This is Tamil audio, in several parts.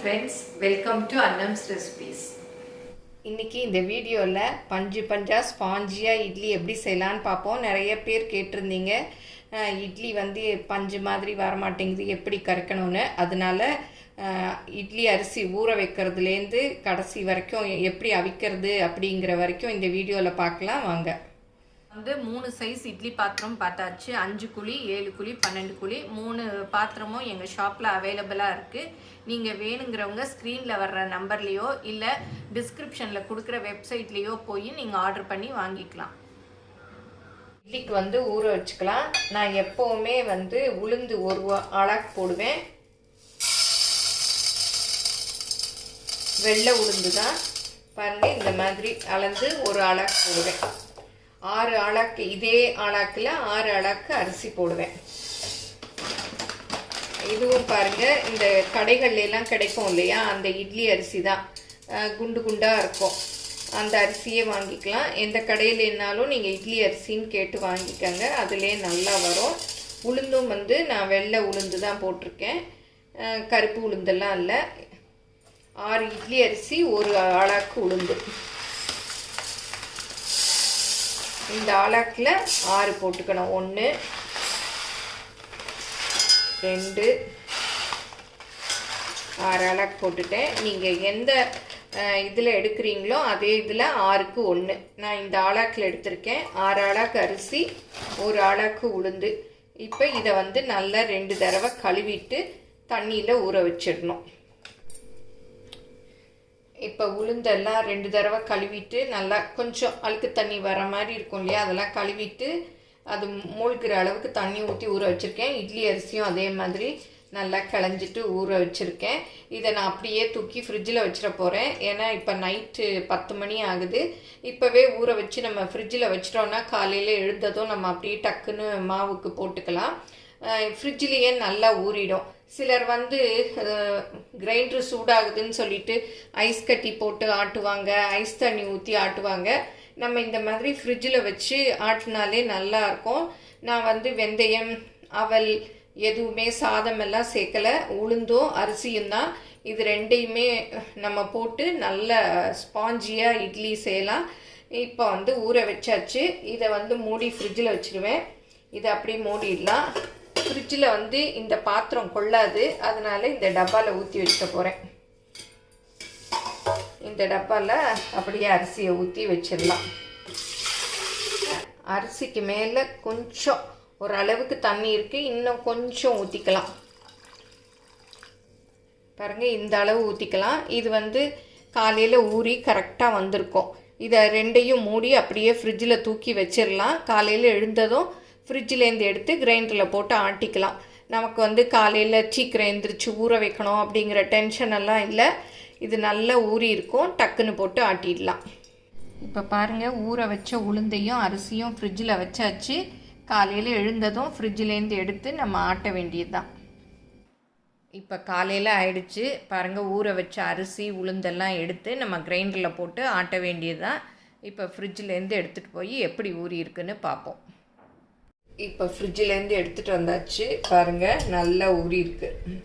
friends, welcome to Annam's recipes. இன்னைக்கு இந்த வீடியோல பஞ்சா ஸ்பாஞ்சியா இட்லி எப்படி செய்யலாம்னு பாப்போம். நிறைய பேர் கேட்டிருந்தீங்க இட்லி வந்து பஞ்சு மாதிரி வர மாட்டேங்குது எப்படி கரைக்கணும்னு. அதனால இட்லி அரிசி ஊற வைக்கிறதுல இருந்து கடைசி வரைக்கும் எப்படி அவிக்கிறது அப்படிங்கிற வரைக்கும் இந்த வீடியோல பார்க்கலாம் வாங்க. வந்து 3 சைஸ் இட்லி பாத்திரம் பார்த்தாச்சு. 5 குழி 7 குழி 12 குழி 3 பாத்திரமும் எங்கள் ஷாப்பில் அவைலபிளாக இருக்குது. நீங்கள் வேணுங்கிறவங்க ஸ்க்ரீனில் வர்ற நம்பர்லேயோ இல்லை டிஸ்கிரிப்ஷனில் கொடுக்குற வெப்சைட்லேயோ போய் நீங்கள் ஆர்டர் பண்ணி வாங்கிக்கலாம். இட்லிக்கு வந்து ஊற வச்சுக்கலாம். நான் எப்போவுமே வந்து உளுந்து ஒரு அழகு போடுவேன். வெள்ளை உளுந்து தான் பாருங்கள், இந்த மாதிரி அளந்து ஒரு அழகு போடுவேன். 6 அழகு, இதே அழகில் 6 அழகு அரிசி போடுவேன். இதுவும் பாருங்கள், இந்த கடைகள்ல எல்லாம் கிடைக்கும் இல்லையா, அந்த இட்லி அரிசி தான், குண்டு குண்டாக இருக்கும். அந்த அரிசியே வாங்கிக்கலாம். எந்த கடையில் என்னாலும் நீங்கள் இட்லி அரிசின்னு கேட்டு வாங்கிக்கோங்க, அதுலேயே நல்லா வரும். உளுந்தும் வந்து நான் வெள்ளை உளுந்து தான் போட்டிருக்கேன், கருப்பு உளுந்தெல்லாம் இல்லை. 6 இட்லி அரிசி ஒரு அழகு உளுந்து. இந்த அழகில் 6 போட்டுக்கணும். 1 2 6 அழகு போட்டுட்டேன். நீங்கள் எந்த இதில் எடுக்கிறீங்களோ அதே இதில் 6க்கு 1 நான் இந்த அழகில் எடுத்திருக்கேன். 6 அழகு அரிசி ஒரு அழகு உளுந்து. இப்போ இதை வந்து நல்லா 2 தடவை கழுவிட்டு தண்ணியில் ஊற வச்சிடணும். இப்போ உளுந்தெல்லாம் 2 தடவை கழுவிட்டு நல்லா கொஞ்சம் அழுக்கு தண்ணி வர மாதிரி இருக்கும் இல்லையா, அதெல்லாம் கழுவிட்டு அது மூழ்கிற அளவுக்கு தண்ணி ஊற்றி ஊற வச்சுருக்கேன். இட்லி அரிசியும் அதே மாதிரி நல்லா கிளஞ்சிட்டு ஊற வச்சுருக்கேன். இதை நான் அப்படியே தூக்கி ஃப்ரிட்ஜில் வச்சிட போகிறேன். ஏன்னா இப்போ நைட்டு 10 மணி ஆகுது. இப்போவே ஊற வச்சு நம்ம ஃப்ரிட்ஜில் வச்சிட்டோன்னா காலையில் எழுந்ததும் நம்ம அப்படியே டக்குன்னு மாவுக்கு போட்டுக்கலாம். ஃப்ரிட்ஜிலேயே நல்லா ஊறிடும். சிலர் வந்து கிரைண்டர் சூடாகுதுன்னு சொல்லிட்டு ஐஸ் கட்டி போட்டு ஆட்டுவாங்க, ஐஸ் தண்ணி ஊற்றி ஆட்டுவாங்க. நம்ம இந்த மாதிரி ஃப்ரிட்ஜில் வச்சு ஆட்டினாலே நல்லாயிருக்கும். நான் வந்து வெந்தயம், அவல் எதுவுமே சாதமெல்லாம் சேர்க்கலை, உளுந்தும் அரிசியும் தான். இது ரெண்டையுமே நம்ம போட்டு நல்ல ஸ்பாஞ்சியாக இட்லி செய்யலாம். இப்போ வந்து ஊற வச்சாச்சு. இதை வந்து மூடி ஃப்ரிட்ஜில் வச்சுருவேன். இதை அப்படியே மூடிடலாம். ஃப்ரிட்ஜில் வந்து இந்த பாத்திரம் கொள்ளாது, அதனால இந்த டப்பாவில் ஊற்றி வச்சுக்க போகிறேன். இந்த டப்பாவில் அப்படியே அரிசியை ஊற்றி வச்சிடலாம். அரிசிக்கு மேலே கொஞ்சம் ஓரளவுக்கு தண்ணி இருக்குது, இன்னும் கொஞ்சம் ஊற்றிக்கலாம். பாருங்கள், இந்த அளவு ஊற்றிக்கலாம். இது வந்து காலையில் ஊறி கரெக்டாக வந்திருக்கும். இதை ரெண்டையும் மூடி அப்படியே ஃப்ரிட்ஜில் தூக்கி வச்சிடலாம். காலையில் எழுந்ததும் ஃப்ரிட்ஜிலேருந்து எடுத்து கிரைண்டரில் போட்டு ஆட்டிக்கலாம். நமக்கு வந்து காலையில் சீக்கிரம் எழுந்திரிச்சு ஊற வைக்கணும் அப்படிங்கிற டென்ஷன் எல்லாம் இல்லை. இது நல்லா ஊறி இருக்கும், டக்குன்னு போட்டு ஆட்டிடலாம். இப்போ பாருங்கள், ஊற வச்ச உளுந்தையும் அரிசியும் ஃப்ரிட்ஜில் வச்சாச்சு. காலையில் எழுந்ததும் ஃப்ரிட்ஜிலேருந்து எடுத்து நம்ம ஆட்ட வேண்டியது தான். இப்போ காலையில் ஆயிடுச்சு பாருங்கள். ஊற வச்ச அரிசி உளுந்தெல்லாம் எடுத்து நம்ம கிரைண்டரில் போட்டு ஆட்ட வேண்டியது தான். இப்போ ஃப்ரிட்ஜிலேருந்து எடுத்துகிட்டு போய் எப்படி ஊறி இருக்குன்னு பார்ப்போம். இப்போ ஃப்ரிட்ஜிலேருந்து எடுத்துகிட்டு வந்தாச்சு. பாருங்கள், நல்லா ஊறி இருக்குது.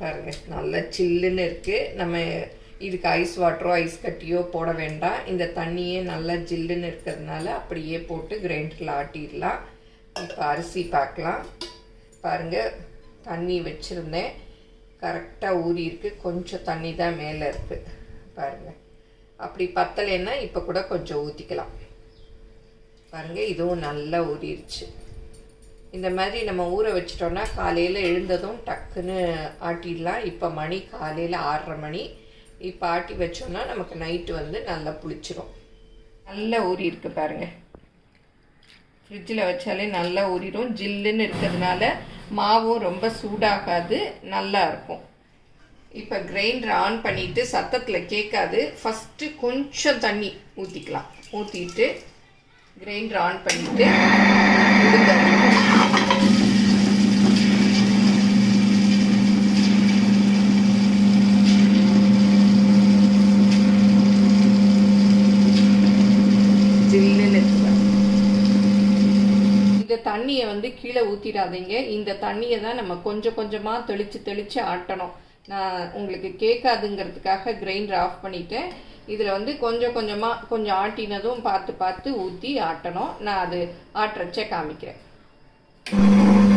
பாருங்கள், நல்லா சில்லுன்னு இருக்குது. நம்ம இதுக்கு ஐஸ் வாட்டரோ ஐஸ் கட்டியோ போட வேண்டாம். இந்த தண்ணியே நல்லா ஜில்லுன்னு இருக்கிறதுனால அப்படியே போட்டு கிரைண்டரில் ஆட்டிடலாம். இப்போ அரிசி பார்க்கலாம். பாருங்கள், தண்ணி வச்சுருந்தேன், கரெக்டாக ஊறி இருக்குது. கொஞ்சம் தண்ணி தான் மேலே இருக்குது. பாருங்கள், அப்படி பத்தலைன்னா இப்போ கூட கொஞ்சம் ஊற்றிக்கலாம். பாருங்கள், இதுவும் நல்லா ஊறிடுச்சு. இந்த மாதிரி நம்ம ஊற வச்சிட்டோன்னா காலையில் எழுந்ததும் டக்குன்னு ஆட்டிடலாம். இப்போ மணி காலையில் 6:30 மணி. இப்போ ஆட்டி வச்சோன்னா நமக்கு நைட்டு வந்து நல்லா புளிச்சிடும். நல்லா ஊறி இருக்கு பாருங்கள். ஃப்ரிட்ஜில் வச்சாலே நல்லா ஊறிடும். ஜில்லுன்னு இருக்கிறதுனால மாவும் ரொம்ப சூடாகாது, நல்லா இருக்கும். இப்போ கிரைண்டர் ஆன் பண்ணிவிட்டு சத்தத்தில் கேட்காது. ஃபஸ்ட்டு கொஞ்சம் தண்ணி ஊற்றிக்கலாம். ஊற்றிட்டு கிரைண்டர் ஆன் பண்ணிவிட்டு ஜில்லுன்னு இந்த தண்ணியை வந்து கீழே ஊற்றிடாதீங்க. இந்த தண்ணியை தான் நம்ம கொஞ்சம் கொஞ்சமாக தெளித்து ஆட்டணும். நான் உங்களுக்கு கேட்காதுங்கிறதுக்காக கிரைண்டர் ஆஃப் பண்ணிட்டேன். இதில் வந்து கொஞ்சம் ஆட்டினதும் பார்த்து ஊற்றி ஆட்டணும். நான் அது ஆட்டுறச்சே காமிக்கிறேன்.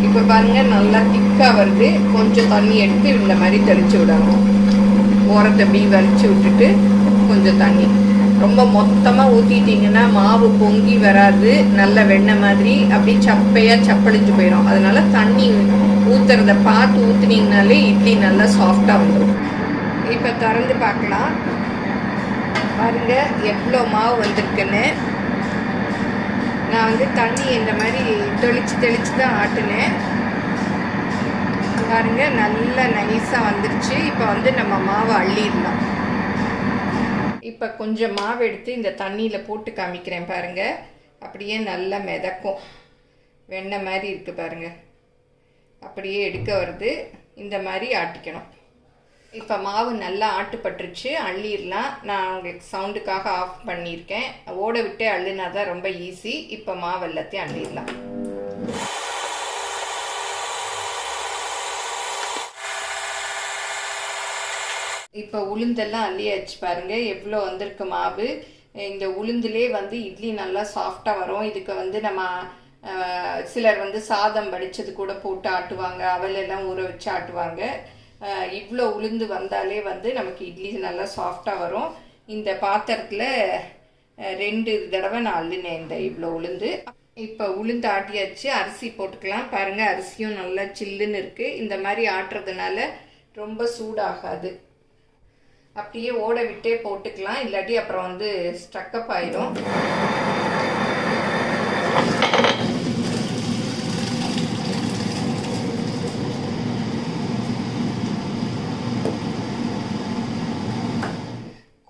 இப்போ பாருங்கள், நல்லா திக்காக வருது. கொஞ்சம் தண்ணி எடுத்து இந்த மாதிரி தெளித்து விடணும். ஓரத்தை அப்படி வலிச்சு விட்டுட்டு கொஞ்சம் தண்ணி, ரொம்ப மொத்தமாக ஊற்றிட்டிங்கன்னா மாவு பொங்கி வராது, நல்ல வெண்ணெய் மாதிரி அப்படி சப்பையாக சப்பளிஞ்சு போயிடும். அதனால தண்ணி ஊற்றுறத பார்த்து ஊற்றுனீங்கனாலே இட்லி நல்லா சாஃப்டாக வந்துடும். இப்போ திறந்து பார்க்கலாம். பாருங்க எவ்வளோ மாவு வந்திருக்குன்னு. நான் வந்து தண்ணி இந்த மாதிரி தெளித்து தான் ஆட்டினேன். பாருங்க நல்லா நைஸாக வந்துருச்சு. இப்போ வந்து நம்ம மாவை அள்ளிடலாம். இப்போ கொஞ்சம் மாவு எடுத்து இந்த தண்ணியில் போட்டு காமிக்கிறேன் பாருங்கள். அப்படியே நல்லா மிதக்கும், வெண்ணெய் மாதிரி இருக்குது பாருங்கள். அப்படியே எடுக்க வருது. இந்த மாதிரி ஆட்டிக்கணும். இப்போ மாவு நல்லா ஆட்டுப்பட்டுருச்சு, அள்ளிடலாம். நான் உங்களுக்கு சவுண்டுக்காக ஆஃப் பண்ணியிருக்கேன். ஓட விட்டு அள்ளினா தான் ரொம்ப ஈஸி. இப்போ மாவு எல்லாத்தையும் அள்ளிடலாம். இப்போ உளுந்தெல்லாம் அள்ளியாச்சு பாருங்கள், எவ்வளோ வந்திருக்கு மாவு. இந்த உளுந்துலே வந்து இட்லி நல்லா சாஃப்டாக வரும். இதுக்கு வந்து நம்ம சிலர் வந்து சாதம் வடித்தது கூட போட்டு ஆட்டுவாங்க, அவலெல்லாம் ஊற வச்சு ஆட்டுவாங்க. இவ்வளோ உளுந்து வந்தாலே வந்து நமக்கு இட்லி நல்லா சாஃப்டாக வரும். இந்த பாத்திரத்தில் 2 தடவை நான் அள்ளினேன் இந்த இவ்வளோ உளுந்து. இப்போ உளுந்து ஆட்டியாச்சு, அரிசி போட்டுக்கலாம். பாருங்கள், அரிசியும் நல்லா சில்லுன்னு இருக்குது. இந்த மாதிரி ஆட்டுறதுனால ரொம்ப சூடாகாது. அப்படியே ஓட விட்டே போட்டுக்கலாம், இல்லாட்டி அப்புறம் வந்து ஸ்ட்ரக்கப் ஆயிடும்.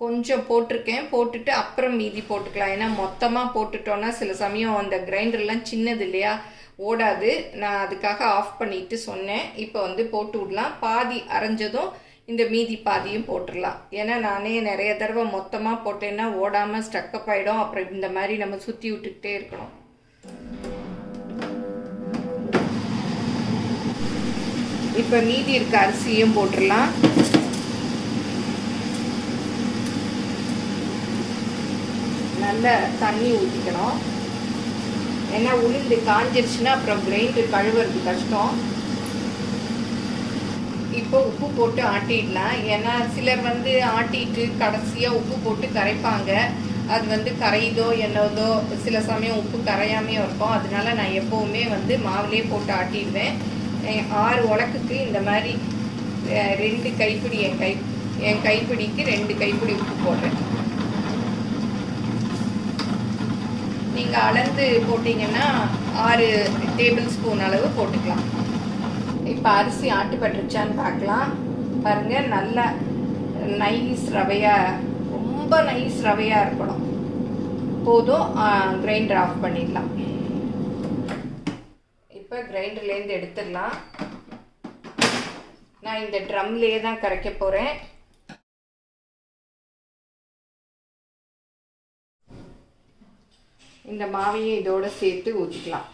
கொஞ்சம் போட்டிருக்கேன், போட்டுட்டு அப்புறம் மீதி போட்டுக்கலாம். ஏன்னா மொத்தமாக போட்டுட்டோன்னா சில சமயம் அந்த கிரைண்டர்லாம் சின்னது இல்லையா, ஓடாது. நான் அதுக்காக ஆஃப் பண்ணிட்டு சொன்னேன். இப்போ வந்து போட்டு விடலாம். பாதி அரைஞ்சதும் இந்த மீதி பாதியும் போட்டுடலாம். ஏன்னா நானே நிறைய தடவை மொத்தமாக போட்டேன்னா ஓடாமல் ஸ்டக்கப் ஆகிடும். அப்புறம் இந்த மாதிரி நம்ம சுற்றி விட்டுக்கிட்டே இருக்கணும். இப்போ மீதி இருக்க அரிசியும் போட்டுடலாம். நல்ல தண்ணி ஊற்றிக்கணும். ஏன்னா உளுந்து காஞ்சிருச்சுன்னா அப்புறம் கிரைண்டர் கழுவுறது கஷ்டம். இப்போ உப்பு போட்டு ஆட்டிடலாம். ஏன்னா சிலர் வந்து ஆட்டிட்டு கடைசியாக உப்பு போட்டு கரைப்பாங்க. அது வந்து கரையுதோ என்னதோ, சில சமயம் உப்பு கரையாமையும் இருக்கும். அதனால நான் எப்போவுமே வந்து மாவுலேயே போட்டு ஆட்டிடுவேன். 6 உலக்குக்கு இந்த மாதிரி 2 கைப்பிடி, என் கைப்பிடிக்கு 2 கைப்பிடி உப்பு போடுறேன். நீங்கள் அளந்து போட்டிங்கன்னா 6 டேபிள் ஸ்பூன் அளவு போட்டுக்கலாம். இப்போ அரிசி ஆட்டுப்பட்டுருச்சான்னு பார்க்கலாம். பாருங்கள், நல்லா நைஸ் ரவையாக, ரொம்ப நைஸ் ரவையாக இருக்கணும். போதும், கிரைண்டர் ஆஃப் பண்ணிடலாம். இப்போ கிரைண்டர்லேருந்து எடுத்துடலாம். நான் இந்த ட்ரம்லேயே தான் கரைக்க போகிறேன். இந்த மாவையும் இதோடு சேர்த்து ஊற்றிக்கலாம்.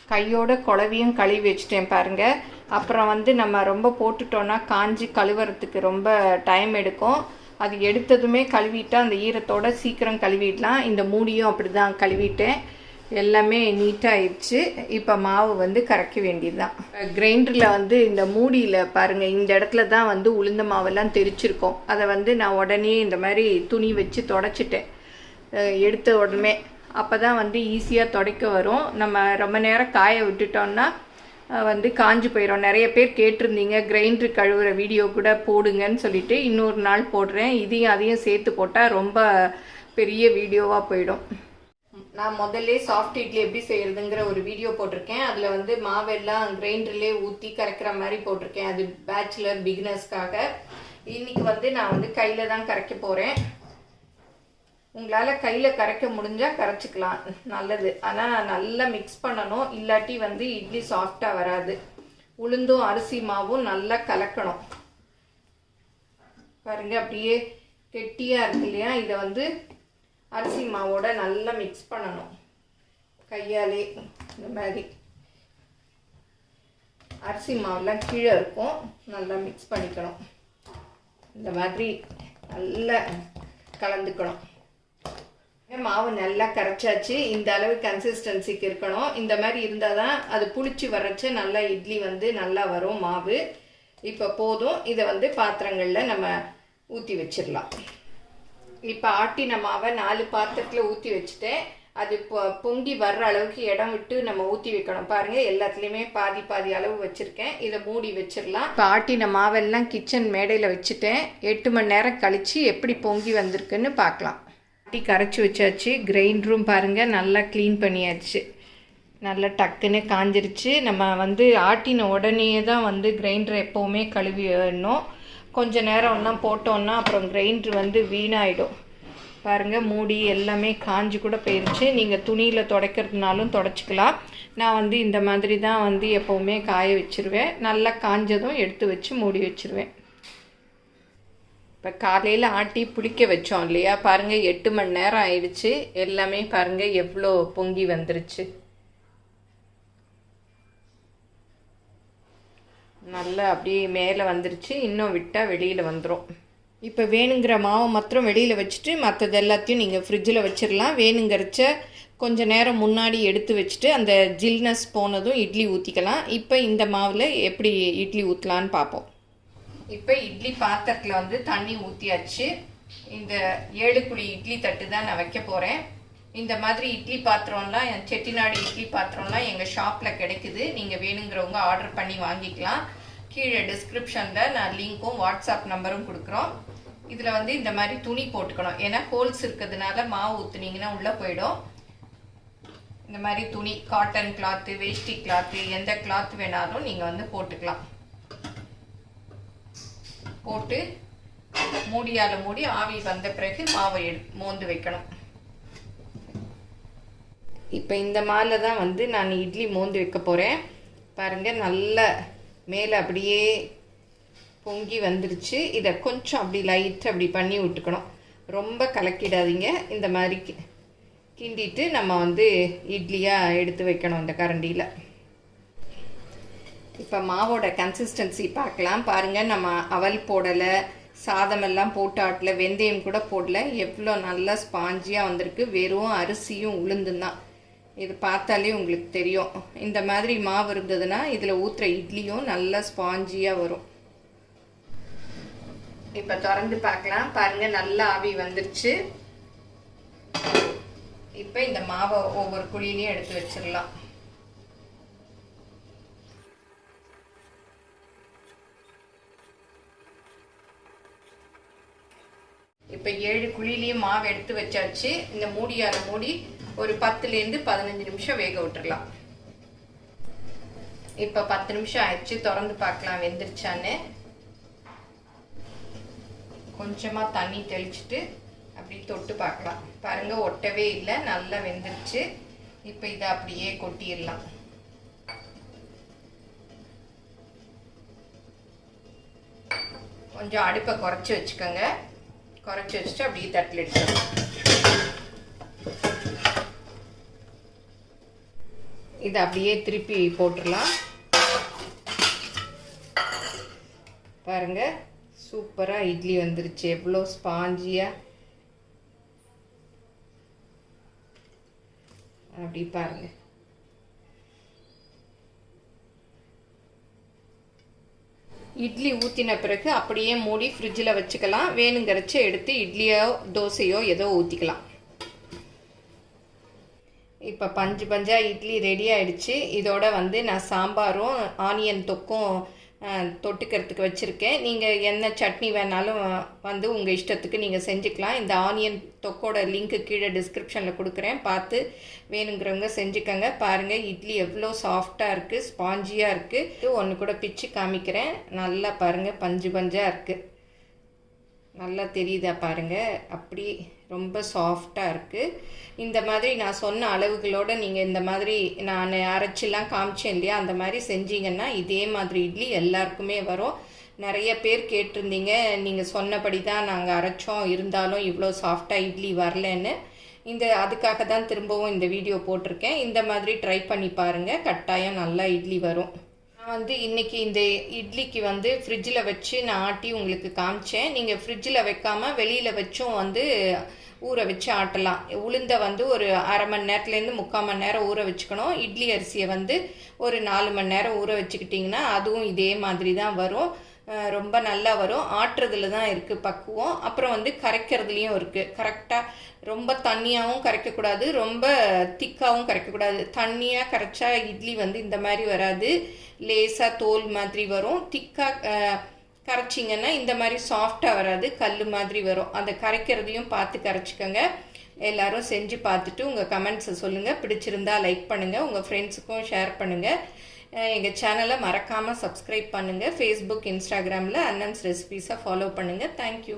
கையோட குழவியும் கழுவி வச்சுட்டேன் பாருங்கள். அப்புறம் வந்து நம்ம ரொம்ப போட்டுட்டோன்னா காஞ்சி கழுவுறதுக்கு ரொம்ப டைம் எடுக்கும். அது எடுத்ததுமே கழுவிட்டா அந்த ஈரத்தோட சீக்கிரம் கழுவிடலாம். இந்த மூடியும் அப்படி தான் கழுவிட்டேன். எல்லாமே நீட்டாகிடுச்சு. இப்போ மாவு வந்து கரைக்க வேண்டியது தான். கிரைண்டரில் வந்து இந்த மூடியில் பாருங்கள், இந்த இடத்துல தான் வந்து உளுந்த மாவெல்லாம் தெரிச்சிருக்கோம். அதை வந்து நான் உடனே இந்த மாதிரி துணி வச்சு தொடச்சிட்டேன் எடுத்த உடனே. அப்போ தான் வந்து ஈஸியாக துடைக்க வரும். நம்ம ரொம்ப நேரம் காய விட்டுட்டோம்னா வந்து காஞ்சி போயிடும். நிறைய பேர் கேட்டிருந்தீங்க கிரைண்டர் கழுவுற வீடியோ கூட போடுங்கன்னு சொல்லிட்டு இன்னொரு நாள் போடுறேன். அதையும் சேர்த்து போட்டால் ரொம்ப பெரிய வீடியோவாக போயிடும். நான் முதல்ல சாஃப்ட் இட்லி எப்படி செய்கிறதுங்கிற ஒரு வீடியோ போட்டிருக்கேன். அதில் வந்து மாவெல்லாம் கிரைண்டர்லேயே ஊற்றி கரைக்கிற மாதிரி போட்டிருக்கேன். அது பேச்சுலர் பிகினர்ஸ்க்காக. இன்றைக்கி வந்து நான் வந்து கையில் தான் கரைக்க போகிறேன். உங்களால் கையில் கரைக்க முடிஞ்சால் கரைச்சிக்கலாம், நல்லது. ஆனால் நல்லா மிக்ஸ் பண்ணணும், இல்லாட்டி வந்து இட்லி சாஃப்டாக வராது. உளுந்தும் அரிசி மாவும் நல்லா கலக்கணும். பாருங்கள், அப்படியே கெட்டியாக இருக்கு இல்லையா, இதை வந்து அரிசி மாவோட நல்லா மிக்ஸ் பண்ணணும் கையாலே. இந்த மாதிரி அரிசி மாவுலாம் கீழே இருக்கும். நல்லா மிக்ஸ் பண்ணிக்கணும். இந்த மாதிரி நல்லா கலந்துக்கணும். மாவு நல்லா கரைச்சாச்சு. இந்த அளவு கன்சிஸ்டன்சிக்கு இருக்கணும். இந்த மாதிரி இருந்தால் தான் அது புளிச்சு வரைச்ச நல்லா இட்லி வந்து நல்லா வரும் மாவு. இப்போ போதும். இதை வந்து பாத்திரங்களில் நம்ம ஊற்றி வச்சிடலாம். இப்போ ஆட்டின மாவை 4 பாத்திரத்தில் ஊற்றி வச்சுட்டேன். அது பொங்கி வர்ற அளவுக்கு இடம் விட்டு நம்ம ஊற்றி வைக்கணும். பாருங்கள், எல்லாத்துலேயுமே பாதி பாதி அளவு வச்சுருக்கேன். இதை மூடி வச்சிடலாம். இப்போ ஆட்டின மாவெல்லாம் கிச்சன் மேடையில் வச்சுட்டேன். 8 மணி நேரம் கழித்து எப்படி பொங்கி வந்திருக்குன்னு பார்க்கலாம். ஆட்டி கரைச்சி வச்சாச்சு. கிரைண்டரும் பாருங்கள் நல்லா க்ளீன் பண்ணியாச்சு. நல்லா டக்குன்னு காஞ்சிருச்சு. நம்ம வந்து ஆட்டின உடனே தான் வந்து கிரைண்டரை எப்போவுமே கழுவி வேணும். கொஞ்சம் நேரம் ஒன்றா போட்டோன்னா அப்புறம் கிரைண்டர் வந்து வீணாயிடும். பாருங்கள், மூடி எல்லாமே காஞ்சி கூட போயிடுச்சு. நீங்கள் துணியில் துடைக்கிறதுனாலும் துடைச்சிக்கலாம். நான் வந்து இந்த மாதிரி தான் வந்து எப்போவுமே காய வச்சுருவேன். நல்லா காஞ்சதும் எடுத்து வச்சு மூடி வச்சுருவேன். இப்போ காலையில் ஆட்டி புளிக்க வச்சோம் இல்லையா, பாருங்கள் 8 மணி நேரம் ஆயிடுச்சு. எல்லாமே பாருங்கள் எவ்வளோ பொங்கி வந்துருச்சு. நல்லா அப்படியே மேலே வந்துருச்சு. இன்னும் விட்டால் வெளியில் வந்துடும். இப்போ வேணுங்கிற மாவை மாத்திரம் வெளியில் வச்சுட்டு மற்றது எல்லாத்தையும் நீங்கள் ஃப்ரிட்ஜில் வச்சிடலாம். வேணுங்கிறச்ச கொஞ்சம் நேரம் முன்னாடி எடுத்து வச்சுட்டு அந்த ஜில்னஸ் போனதும் இட்லி ஊற்றிக்கலாம். இப்போ இந்த மாவில் எப்படி இட்லி ஊற்றலான்னு பார்ப்போம். இப்போ இட்லி பாத்திரத்தில் வந்து தண்ணி ஊற்றியாச்சு. இந்த 7 குழி இட்லி தட்டு தான் நான் வைக்க போகிறேன். இந்த மாதிரி இட்லி பாத்திரம்லாம், செட்டிநாடு இட்லி பாத்திரம்லாம் எங்கள் ஷாப்பில் கிடைக்குது. நீங்கள் வேணுங்கிறவங்க ஆர்டர் பண்ணி வாங்கிக்கலாம். கீழே டிஸ்கிரிப்ஷனில் நான் லிங்க்கும் வாட்ஸ்அப் நம்பரும் கொடுக்குறோம். இதில் வந்து இந்த மாதிரி துணி போட்டுக்கணும். ஏன்னா ஹோல்ஸ் இருக்கிறதுனால மாவு ஊற்றுனீங்கன்னா உள்ளே போயிடும். இந்த மாதிரி துணி, காட்டன் கிளாத்து, வேஷ்டி கிளாத்து, எந்த கிளாத் வேணாலும் நீங்கள் வந்து போட்டுக்கலாம். போட்டு மூடியால் மூடி ஆவி வந்த பிறகு மாவை மோந்து வைக்கணும். இப்போ இந்த மாவில் தான் வந்து நான் இட்லி மோந்து வைக்க போகிறேன். பாருங்கள், நல்ல மேலே அப்படியே பொங்கி வந்துருச்சு. இதை கொஞ்சம் அப்படி லைட்டாக அப்படி பண்ணி விட்டுக்கணும். ரொம்ப கலக்கிடாதீங்க. இந்த மாதிரி கிண்டிட்டு நம்ம வந்து இட்லியாக எடுத்து வைக்கணும் இந்த கரண்டியில். இப்போ மாவோட கன்சிஸ்டன்சி பார்க்கலாம். பாருங்கள், நம்ம அவல் போடலை, சாதமெல்லாம் போட்டு ஆட்டல, வெந்தயம் கூட போடல. எவ்வளோ நல்லா ஸ்பாஞ்சியாக வந்திருக்கு. வெறும் அரிசியும் உளுந்தும் தான். இது பார்த்தாலே உங்களுக்கு தெரியும். இந்த மாதிரி மாவு இருந்ததுன்னா இதில் ஊற்றுற இட்லியும் நல்லா ஸ்பாஞ்சியாக வரும். இப்போ திறந்து பார்க்கலாம். பாருங்கள், நல்லா ஆவி வந்துருச்சு. இப்போ இந்த மாவை ஒவ்வொரு குழியிலையும் எடுத்து வச்சிடலாம். இப்போ 7 குழியிலையும் மாவு எடுத்து வச்சாச்சு. இந்த மூடியால் மூடி ஒரு 10லேருந்து 15 நிமிஷம் வேக விட்டுடலாம். இப்போ 10 நிமிஷம் ஆயிடுச்சு. திறந்து பார்க்கலாம் வெந்துருச்சான்னு. கொஞ்சமாக தண்ணி தெளிச்சுட்டு அப்படி தொட்டு பார்க்கலாம். பாருங்கள், ஒட்டவே இல்லை, நல்லா வெந்துருச்சு. இப்போ இதை அப்படியே கொட்டிடலாம். கொஞ்சம் அடுப்பை குறைச்சி வச்சுக்கோங்க. குறைச்சி வச்சுட்டு அப்படியே தட்டில் எடுத்துக்கலாம். இதை அப்படியே திருப்பி போட்டுடலாம். பாருங்கள், சூப்பராக இட்லி வந்துருச்சு. எவ்வளோ ஸ்பாஞ்சியாக அப்படி பாருங்கள். இட்லி ஊற்றின பிறகு அப்படியே மூடி ஃப்ரிட்ஜில் வச்சுக்கலாம். வேணுங்கிறச்ச எடுத்து இட்லியோ தோசையோ ஏதோ ஊற்றிக்கலாம். இப்போ பஞ்சாக இட்லி ரெடி ஆகிடுச்சு. இதோட வந்து நான் சாம்பாரும் ஆனியன் தொக்கும் தொட்டுக்கிறதுக்கு வச்சுருக்கேன். நீங்கள் என்ன சட்னி வேணாலும் வந்து உங்கள் இஷ்டத்துக்கு நீங்கள் செஞ்சுக்கலாம். இந்த ஆனியன் தொக்கோட லிங்க்கு கீழே டிஸ்கிரிப்ஷனில் கொடுக்குறேன். பார்த்து வேணுங்கிறவங்க செஞ்சுக்கோங்க. பாருங்கள், இட்லி எவ்வளோ சாஃப்டாக இருக்குது, ஸ்பாஞ்சியாக இருக்குது. ஒன்று கூட பிச்சு காமிக்கிறேன். நல்லா பாருங்கள், பஞ்சாக இருக்குது. நல்லா தெரியுதா பாருங்கள், அப்படி ரொம்ப சாஃப்டாக இருக்குது. இந்த மாதிரி நான் சொன்ன அளவுகளோடு நீங்கள் இந்த மாதிரி நான் அரைச்சிலாம் காமிச்சேன் இல்லையா, அந்த மாதிரி செஞ்சீங்கன்னா இதே மாதிரி இட்லி எல்லாருக்குமே வரும். நிறைய பேர் கேட்டிருந்தீங்க, நீங்கள் சொன்னபடி தான் நாங்கள் அரைச்சோம், இருந்தாலும் இவ்வளோ சாஃப்டாக இட்லி வரலன்னு. அதுக்காக தான் திரும்பவும் இந்த வீடியோ போட்டிருக்கேன். இந்த மாதிரி ட்ரை பண்ணி பாருங்கள், கட்டாயம் நல்லா இட்லி வரும். நான் வந்து இன்றைக்கி இந்த இட்லிக்கு வந்து ஃப்ரிட்ஜில் வச்சு நான் ஆட்டி உங்களுக்கு காமிச்சேன். நீங்கள் ஃப்ரிட்ஜில் வைக்காமல் வெளியில் வச்சும் வந்து ஊற வச்சு ஆட்டலாம். உளுந்தை வந்து ஒரு அரை மணி நேரத்துலேருந்து 3/4 மணி நேரம் ஊற வச்சுக்கணும். இட்லி அரிசியை வந்து ஒரு 4 மணி நேரம் ஊற வச்சுக்கிட்டிங்கன்னா அதுவும் இதே மாதிரி தான் வரும். ரொம்ப நல்லா வரும். ஆட்டுறதுல தான் இருக்குது பக்குவம். அப்புறம் வந்து கரைக்கிறதுலையும் இருக்குது. கரெக்டாக ரொம்ப தண்ணியாகவும் கரைக்கக்கூடாது, ரொம்ப திக்காகவும் கரைக்கக்கூடாது. தண்ணியாக கரைச்சா இட்லி வந்து இந்த மாதிரி வராது, லேசாக தோல் மாதிரி வரும். திக்காக கரைச்சிங்கன்னா இந்த மாதிரி சாஃப்டாக வராது, கல் மாதிரி வரும். அந்த கரைக்கிறதையும் பார்த்து கரைச்சிக்கோங்க. எல்லோரும் செஞ்சு பார்த்துட்டு உங்கள் கமெண்ட்ஸை சொல்லுங்கள். பிடிச்சிருந்தா லைக் பண்ணுங்கள், உங்கள் ஃப்ரெண்ட்ஸுக்கும் ஷேர் பண்ணுங்கள். எங்கள் சேனலை மறக்காமல் சப்ஸ்கிரைப் பண்ணுங்கள். ஃபேஸ்புக், இன்ஸ்டாகிராமில் அன்னம்ஸ் ரெசிபீஸை ஃபாலோ பண்ணுங்கள். தேங்க்யூ.